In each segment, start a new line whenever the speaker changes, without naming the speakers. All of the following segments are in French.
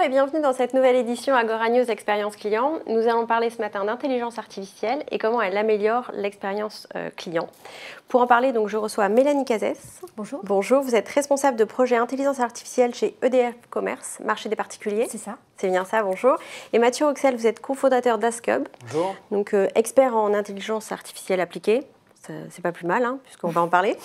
et bienvenue dans cette nouvelle édition Agora News Expérience Client. Nous allons parler ce matin d'intelligence artificielle et comment elle améliore l'expérience client. Pour en parler, donc, je reçois Mélanie Cazès.
Bonjour.
Bonjour, vous êtes responsable de projet intelligence artificielle chez EDF Commerce, marché des particuliers.
C'est ça.
C'est bien ça, bonjour. Et Mathieu Roxel, vous êtes cofondateur d'Askub.
Bonjour.
Donc expert en intelligence artificielle appliquée. C'est pas plus mal, hein, puisqu'on va en parler.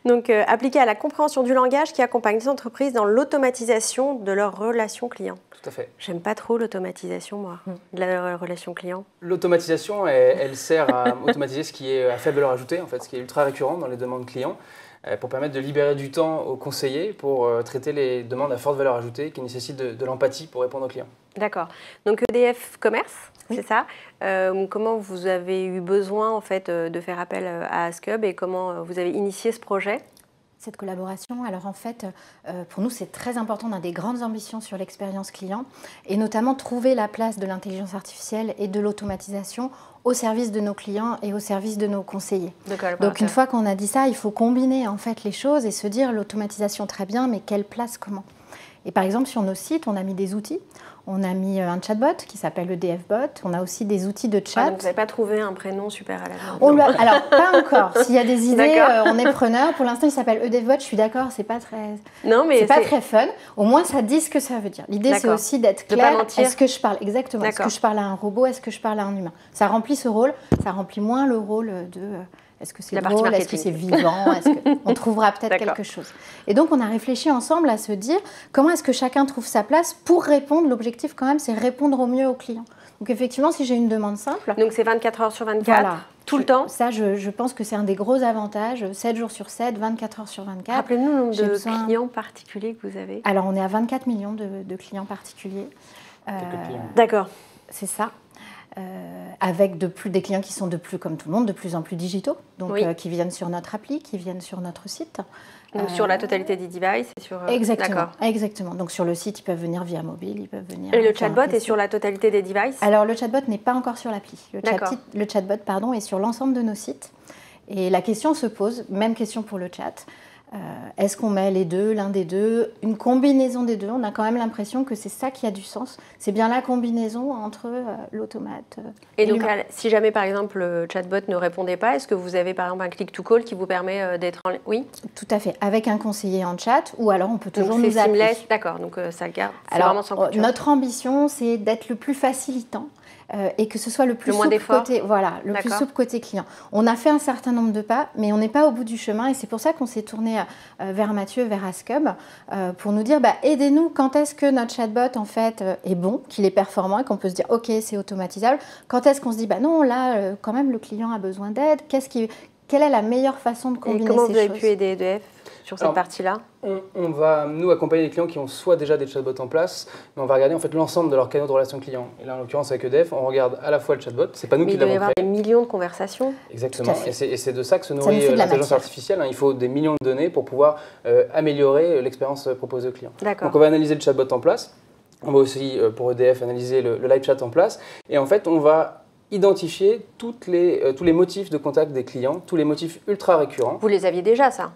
Donc, appliqué à la compréhension du langage qui accompagne les entreprises dans l'automatisation de leurs relations clients.
Tout à fait.
J'aime pas trop l'automatisation, moi, de la relation client.
L'automatisation, elle sert à automatiser ce qui est à faible valeur ajoutée, en fait, ce qui est ultra récurrent dans les demandes clients, pour permettre de libérer du temps aux conseillers pour traiter les demandes à forte valeur ajoutée qui nécessitent de l'empathie pour répondre aux clients.
D'accord. Donc, EDF Commerce,
oui.
C'est ça. Comment vous avez eu besoin en fait, de faire appel à Askub et comment vous avez initié ce projet ?
Cette collaboration, alors en fait, pour nous, c'est très important. On a des grandes ambitions sur l'expérience client et notamment trouver la place de l'intelligence artificielle et de l'automatisation au service de nos clients et au service de nos conseillers. Donc une fois qu'on a dit ça, il faut combiner en fait les choses et se dire l'automatisation très bien, mais quelle place, comment ? Et par exemple, sur nos sites, on a mis des outils. On a mis un chatbot qui s'appelle EDF Bot. On a aussi des outils de chat.
Donc vous n'avez pas trouvé un prénom super à la mode.
Alors, pas encore. S'il y a des idées, on est preneur. Pour l'instant, il s'appelle EDF Bot. Je suis d'accord, c'est pas très...
Non, mais
c'est pas très fun. Au moins, ça dit ce que ça veut dire. L'idée, c'est aussi d'être clair. Est-ce que je parle exactement ? Est-ce que je parle à un robot ? Est-ce que je parle à un humain ? Ça remplit ce rôle. Ça remplit moins le rôle de... Est-ce que c'est drôle ? Est-ce que c'est vivant ? On trouvera peut-être quelque chose. Et donc, on a réfléchi ensemble à se dire comment est-ce que chacun trouve sa place pour répondre. L'objectif, quand même, c'est répondre au mieux aux clients. Donc, effectivement, si j'ai une demande simple...
Donc, c'est 24 heures sur 24,
voilà,
tout le temps ?
Ça, je pense que c'est un des gros avantages. 7 jours sur 7, 24 heures sur 24.
Rappelez-nous le nombre de clients particuliers que vous avez.
Alors, on est à 24 millions de clients particuliers.
D'accord.
C'est ça. Avec des clients qui sont comme tout le monde, de plus en plus digitaux, donc qui viennent sur notre appli, qui viennent sur notre site.
Donc sur la totalité des devices et sur...
Exactement. Donc sur le site, ils peuvent venir via mobile, ils peuvent venir...
Et le chatbot est sur la totalité des devices ?
Alors le chatbot n'est pas encore sur l'appli. Le chatbot, est sur l'ensemble de nos sites. Et la question se pose, même question pour le chat. Est-ce qu'on met les deux, l'un des deux, une combinaison des deux ? On a quand même l'impression que c'est ça qui a du sens. C'est bien la combinaison entre l'automate
et donc, si jamais, par exemple, le chatbot ne répondait pas, est-ce que vous avez, par exemple, un click-to-call qui vous permet d'être en ligne ? Oui ?
Tout à fait, avec un conseiller en chat, ou alors on peut toujours nous appeler.
Seamless, d'accord, donc ça garde, c'est vraiment sans couture.
Notre ambition, c'est d'être le plus facilitant. Et que ce soit le plus souple côté client. On a fait un certain nombre de pas, mais on n'est pas au bout du chemin et c'est pour ça qu'on s'est tourné vers Mathieu, vers Askub, pour nous dire aidez-nous, quand est-ce que notre chatbot en fait est bon, qu'il est performant et qu'on peut se dire ok, c'est automatisable. Quand est-ce qu'on se dit non, là quand même le client a besoin d'aide. Quelle est la meilleure façon de combiner ces choses ?
Et comment vous avez pu aider EDF sur cette partie-là ?
On va, nous, accompagner les clients qui ont soit déjà des chatbots en place, mais on va regarder en fait l'ensemble de leur canaux de relation client. Et là, en l'occurrence, avec EDF, on regarde à la fois le chatbot, c'est pas nous qui l'avons créé.
Il doit y avoir des millions de conversations.
Exactement, et c'est de ça que se nourrit l'intelligence artificielle. Il faut des millions de données pour pouvoir améliorer l'expérience proposée aux clients. Donc on va analyser le chatbot en place, on va aussi, pour EDF, analyser le live chat en place, et en fait, on va identifier tous les motifs de contact des clients, tous les motifs ultra récurrents.
Vous les aviez déjà, ça ?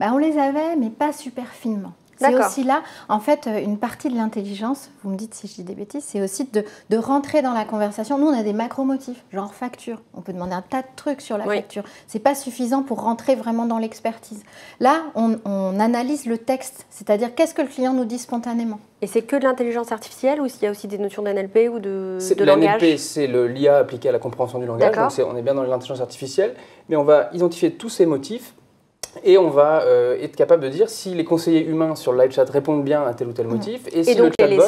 On les avait, mais pas super finement. C'est aussi là, en fait, une partie de l'intelligence, vous me dites si je dis des bêtises, c'est aussi de rentrer dans la conversation. Nous, on a des macro-motifs, genre facture. On peut demander un tas de trucs sur la facture. Ce n'est pas suffisant pour rentrer vraiment dans l'expertise. Là, on analyse le texte, c'est-à-dire qu'est-ce que le client nous dit spontanément.
Et c'est que de l'intelligence artificielle ou s'il y a aussi des notions d'NLP ou de langage ?
L'NLP, c'est l'IA appliquée à la compréhension du langage, donc on est bien dans l'intelligence artificielle, mais on va identifier tous ces motifs. Et on va être capable de dire si les conseillers humains sur le live chat répondent bien à tel ou tel motif. Et si
donc
le chatbot,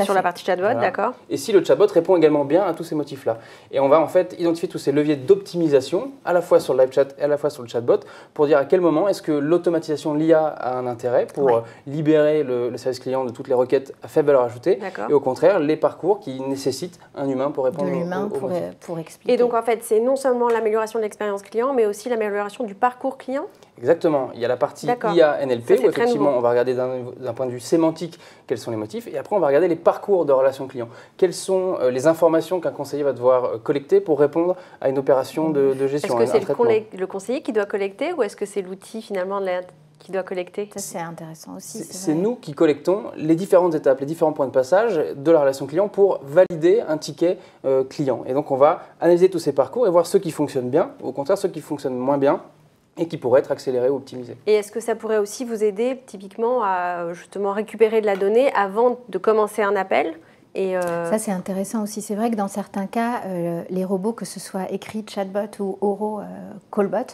sur la partie chatbot, d'accord.
Et si le chatbot répond également bien à tous ces motifs-là. Et on va en fait identifier tous ces leviers d'optimisation, à la fois sur le live chat et à la fois sur le chatbot, pour dire à quel moment est-ce que l'automatisation de l'IA a un intérêt pour libérer le service client de toutes les requêtes à faible valeur ajoutée, et au contraire, les parcours qui nécessitent un humain pour répondre
pour expliquer.
Et donc en fait, c'est non seulement l'amélioration de l'expérience client, mais aussi l'amélioration du parcours client ?
Exactement. Il y a la partie IA NLP où effectivement on va regarder d'un point de vue sémantique quels sont les motifs et après on va regarder les parcours de relation client. Quelles sont les informations qu'un conseiller va devoir collecter pour répondre à une opération de gestion.
Est-ce que c'est le conseiller qui doit collecter ou est-ce que c'est l'outil finalement de qui doit collecter.
Ça, c'est intéressant aussi.
C'est nous qui collectons les différentes étapes, les différents points de passage de la relation client pour valider un ticket client. Et donc, on va analyser tous ces parcours et voir ceux qui fonctionnent bien, au contraire, ceux qui fonctionnent moins bien et qui pourraient être accélérés ou optimisés.
Et est-ce que ça pourrait aussi vous aider, typiquement, à justement récupérer de la donnée avant de commencer un appel ?
Ça, c'est intéressant aussi. C'est vrai que dans certains cas, les robots, que ce soit écrit, chatbot ou oraux, callbot,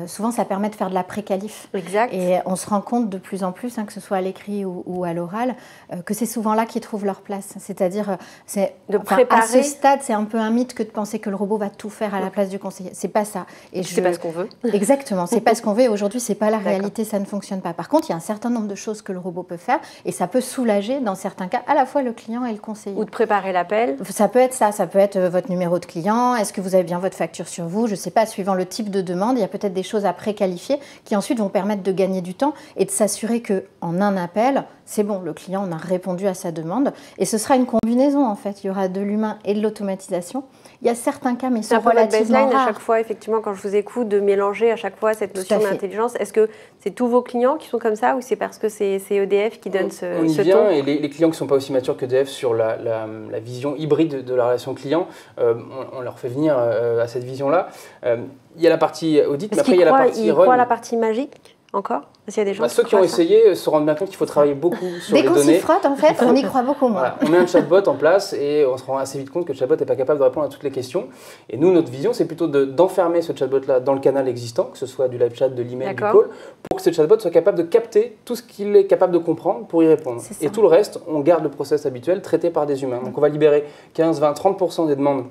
souvent, ça permet de faire de la pré-qualif.
Exact.
Et on se rend compte de plus en plus, que ce soit à l'écrit ou à l'oral, que c'est souvent là qu'ils trouvent leur place. C'est-à-dire, à ce stade, c'est un peu un mythe que de penser que le robot va tout faire à la place du conseiller. C'est pas ça.
C'est pas ce qu'on veut.
Exactement. C'est pas ce qu'on veut. Et aujourd'hui, c'est pas la réalité. Ça ne fonctionne pas. Par contre, il y a un certain nombre de choses que le robot peut faire et ça peut soulager, dans certains cas, à la fois le client et le conseiller.
Ou de préparer l'appel.
Ça peut être ça peut être votre numéro de client, est-ce que vous avez bien votre facture sur vous, je ne sais pas, suivant le type de demande, il y a peut-être des choses à préqualifier qui ensuite vont permettre de gagner du temps et de s'assurer qu'en un appel, c'est bon, le client on a répondu à sa demande et ce sera une combinaison en fait, il y aura de l'humain et de l'automatisation. Il y a certains cas, mais ils sont relativement rares.
À chaque fois, effectivement, quand je vous écoute, de mélanger à chaque fois cette notion d'intelligence. Est-ce que c'est tous vos clients qui sont comme ça ou c'est parce que c'est EDF qui donne ce ton ?
On y vient et les clients qui ne sont pas aussi matures qu'EDF sur la vision hybride de la relation client, on leur fait venir à cette vision-là. Il y a la partie audit, mais après il y a la partie run.
Ils croient à la partie magique encore ? S'il y a des gens
ceux qui ont essayé se rendent bien compte qu'il faut travailler beaucoup sur les données.
Dès qu'on s'y frotte, en fait, on y croit beaucoup moins.
Voilà, on met un chatbot en place et on se rend assez vite compte que le chatbot n'est pas capable de répondre à toutes les questions. Et nous, notre vision, c'est plutôt d'enfermer ce chatbot-là dans le canal existant, que ce soit du live chat, de l'email, du call, pour que ce chatbot soit capable de capter tout ce qu'il est capable de comprendre pour y répondre. Et tout le reste, on garde le process habituel traité par des humains. Donc on va libérer 15, 20, 30% des demandes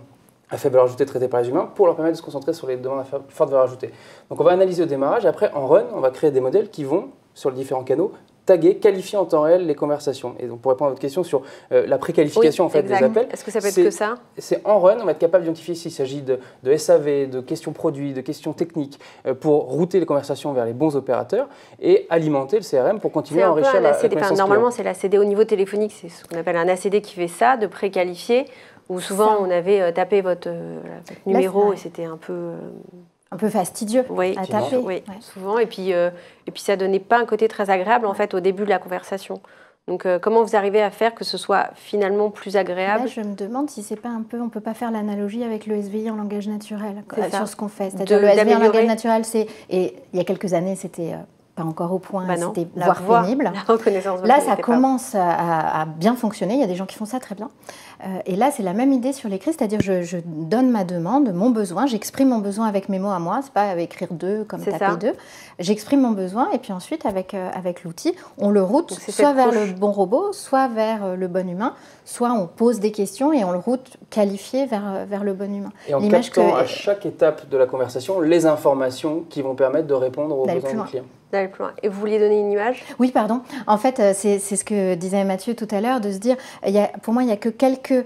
à faible valeur ajoutée traitées par les humains pour leur permettre de se concentrer sur les demandes à forte valeur ajoutée. Donc on va analyser au démarrage, après en run, on va créer des modèles qui vont, sur les différents canaux, taguer, qualifier en temps réel les conversations. Et donc pour répondre à votre question sur la préqualification en fait, des appels,
est-ce que ça peut être que ça ?
C'est en run, on va être capable d'identifier s'il s'agit de SAV, de questions produits, de questions techniques, pour router les conversations vers les bons opérateurs et alimenter le CRM pour continuer à enrichir la connaissance
normalement, c'est l'ACD au niveau téléphonique, c'est ce qu'on appelle un ACD qui fait ça, de préqualifier, où souvent on avait tapé votre numéro et c'était un peu
fastidieux à taper.
Oui, souvent. Et puis ça donnait pas un côté très agréable en fait au début de la conversation. Donc comment vous arrivez à faire que ce soit finalement plus agréable ?
Là, je me demande si c'est pas un peu, on peut pas faire l'analogie avec le SVI en langage naturel sur ce qu'on fait. C'est-à-dire le SVI en langage naturel, et il y a quelques années, c'était pas encore au point, c'était voire pénible. Là, ça commence à bien fonctionner. Il y a des gens qui font ça très bien. Et là, c'est la même idée sur l'écrit, c'est-à-dire je donne ma demande, mon besoin, j'exprime mon besoin avec mes mots à moi, c'est pas écrire 2 comme taper 2. J'exprime mon besoin et puis ensuite, avec l'outil, on le route soit vers le bon robot, soit vers le bon humain, soit on pose des questions et on le route qualifié vers le bon humain.
Et en captant à chaque étape de la conversation les informations qui vont permettre de répondre aux besoins du client.
D'aller plus loin. Et vous vouliez donner une image ?
Oui, pardon. En fait, c'est ce que disait Mathieu tout à l'heure, de se dire, pour moi, il n'y a que quelques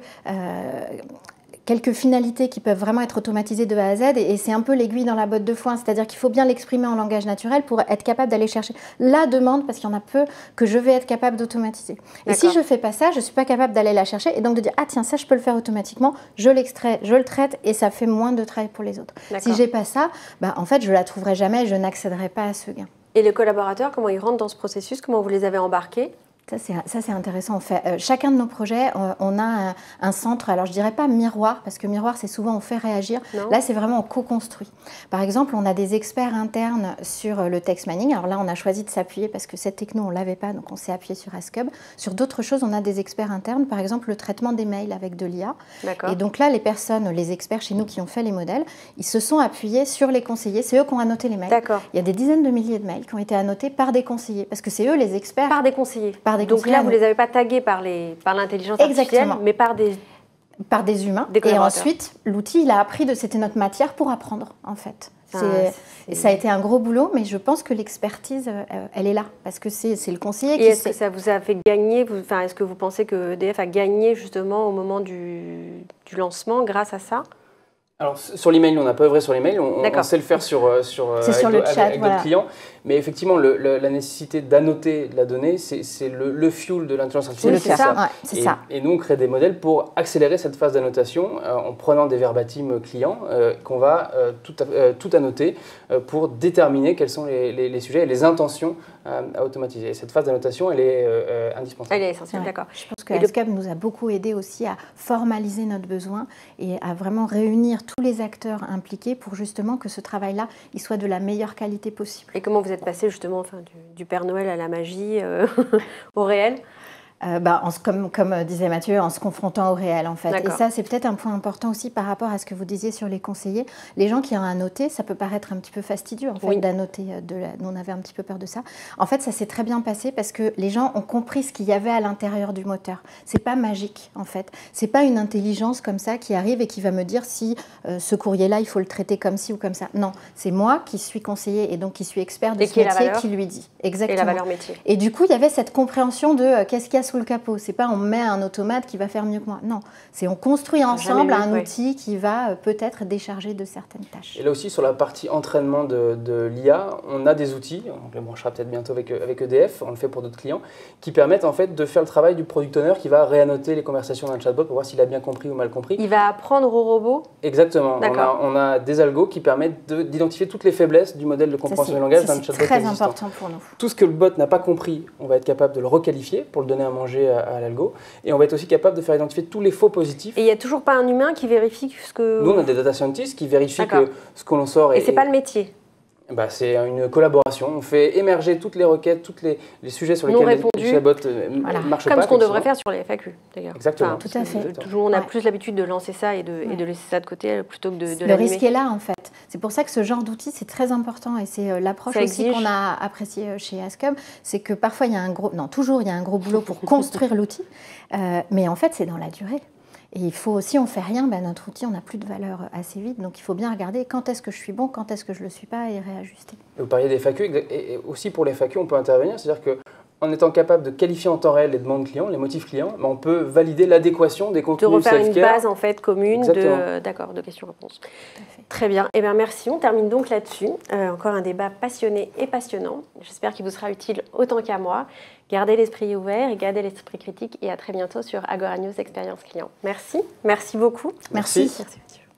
finalités qui peuvent vraiment être automatisées de A à Z et c'est un peu l'aiguille dans la botte de foin, c'est-à-dire qu'il faut bien l'exprimer en langage naturel pour être capable d'aller chercher la demande, parce qu'il y en a peu que je vais être capable d'automatiser. Et si je ne fais pas ça, je ne suis pas capable d'aller la chercher et donc de dire « Ah tiens, ça je peux le faire automatiquement, je l'extrais, je le traite et ça fait moins de travail pour les autres. » Si je n'ai pas ça, en fait, je ne la trouverai jamais et je n'accéderai pas à ce gain.
Et les collaborateurs, comment ils rentrent dans ce processus ? Comment vous les avez embarqués ?
Ça, c'est intéressant. En fait, chacun de nos projets, on a un centre, alors je ne dirais pas miroir, parce que miroir, c'est souvent on fait réagir. Non. Là, c'est vraiment on co-construit. Par exemple, on a des experts internes sur le text mining. Alors là, on a choisi de s'appuyer, parce que cette techno, on ne l'avait pas, donc on s'est appuyé sur Ask Hub. Sur d'autres choses, on a des experts internes, par exemple le traitement des mails avec de l'IA. Et donc là, les experts chez nous qui ont fait les modèles, ils se sont appuyés sur les conseillers. C'est eux qui ont annoté les mails. Il y a des dizaines de milliers de mails qui ont été annotés par des conseillers, parce que c'est eux les experts.
Par des conseillers. Donc là, vous ne les avez pas tagués par l'intelligence artificielle, mais par des
humains. Et ensuite, l'outil, il a appris c'était notre matière pour apprendre, en fait. Ça a été un gros boulot, mais je pense que l'expertise, elle est là, parce que c'est le conseiller qui sait.
Et est-ce que ça vous a fait gagner, est-ce que vous pensez que EDF a gagné justement au moment du lancement grâce à ça ?
Alors, sur l'email, on n'a pas œuvré sur l'email, on sait le faire avec d'autres clients. Mais effectivement, la nécessité d'annoter la donnée, c'est le fuel de l'intelligence artificielle.
C'est ça.
Et nous, on crée des modèles pour accélérer cette phase d'annotation en prenant des verbatim clients qu'on va tout annoter pour déterminer quels sont les sujets et les intentions à automatiser. Et cette phase d'annotation, elle est indispensable.
Elle est essentielle, d'accord.
Je pense que Askam nous a beaucoup aidé aussi à formaliser notre besoin et à vraiment réunir tous les acteurs impliqués pour justement que ce travail-là, il soit de la meilleure qualité possible.
Et comment vous êtes passé justement du Père Noël à la magie au réel?
Comme disait Mathieu, en se confrontant au réel en fait. Et ça, c'est peut-être un point important aussi par rapport à ce que vous disiez sur les conseillers. Les gens qui ont annoté, ça peut paraître un petit peu fastidieux en fait d'annoter. Nous, on avait un petit peu peur de ça. En fait, ça s'est très bien passé parce que les gens ont compris ce qu'il y avait à l'intérieur du moteur. C'est pas magique en fait. C'est pas une intelligence comme ça qui arrive et qui va me dire si ce courrier-là, il faut le traiter comme ci ou comme ça. Non, c'est moi qui suis conseiller et donc qui suis expert de ce métier qui lui dit. Exactement.
Et la valeur métier.
Et du coup, il y avait cette compréhension de qu'est-ce qu'il y a sous le capot. C'est pas on met un automate qui va faire mieux que moi. Non, c'est on construit ensemble un outil qui va peut-être décharger de certaines tâches.
Et là aussi, sur la partie entraînement de l'IA, on a des outils, on les branchera peut-être bientôt avec EDF, on le fait pour d'autres clients, qui permettent en fait de faire le travail du product owner qui va réannoter les conversations d'un chatbot pour voir s'il a bien compris ou mal compris.
Il va apprendre au robot?
Exactement. On a des algos qui permettent d'identifier toutes les faiblesses du modèle de compréhension du langage d'un chatbot existant.
C'est très important pour nous.
Tout ce que le bot n'a pas compris, on va être capable de le requalifier pour le donner à manger à l'algo. Et on va être aussi capable de faire identifier tous les faux positifs.
Et il n'y a toujours pas un humain qui vérifie ce que...
Nous, on a des data scientists qui vérifient que ce que l'on sort est...
Et ce n'est pas le métier?
C'est une collaboration. On fait émerger toutes les requêtes, tous les sujets sur lesquels les chatbots ne marchent pas.
Comme ce qu'on devrait faire sur les FAQ, d'ailleurs.
Exactement.
Tout à fait.
Toujours, on a plus l'habitude de lancer ça et de laisser ça de côté plutôt que de l'animer.
Le risque est là, en fait. C'est pour ça que ce genre d'outil, c'est très important. Et c'est l'approche aussi qu'on a appréciée chez Askam. C'est que parfois, il y a un gros... Non, toujours, il y a un gros boulot pour construire l'outil. Mais en fait, c'est dans la durée. Et il faut, si on ne fait rien, notre outil, on n'a plus de valeur assez vite. Donc il faut bien regarder quand est-ce que je suis bon, quand est-ce que je ne le suis pas et réajuster.
Vous parliez des FAQ, et aussi pour les FAQ, on peut intervenir. C'est-à-dire qu'en étant capable de qualifier en temps réel les demandes clients, les motifs clients, on peut valider l'adéquation des contenus
self-care. De refaire
self-care.
Une base en fait, commune de questions-réponses. Très bien. Eh bien, merci. On termine donc là-dessus. Encore un débat passionné et passionnant. J'espère qu'il vous sera utile autant qu'à moi. Gardez l'esprit ouvert et gardez l'esprit critique. Et à très bientôt sur Agora News Expérience Client. Merci. Merci beaucoup.
Merci.
Merci, monsieur.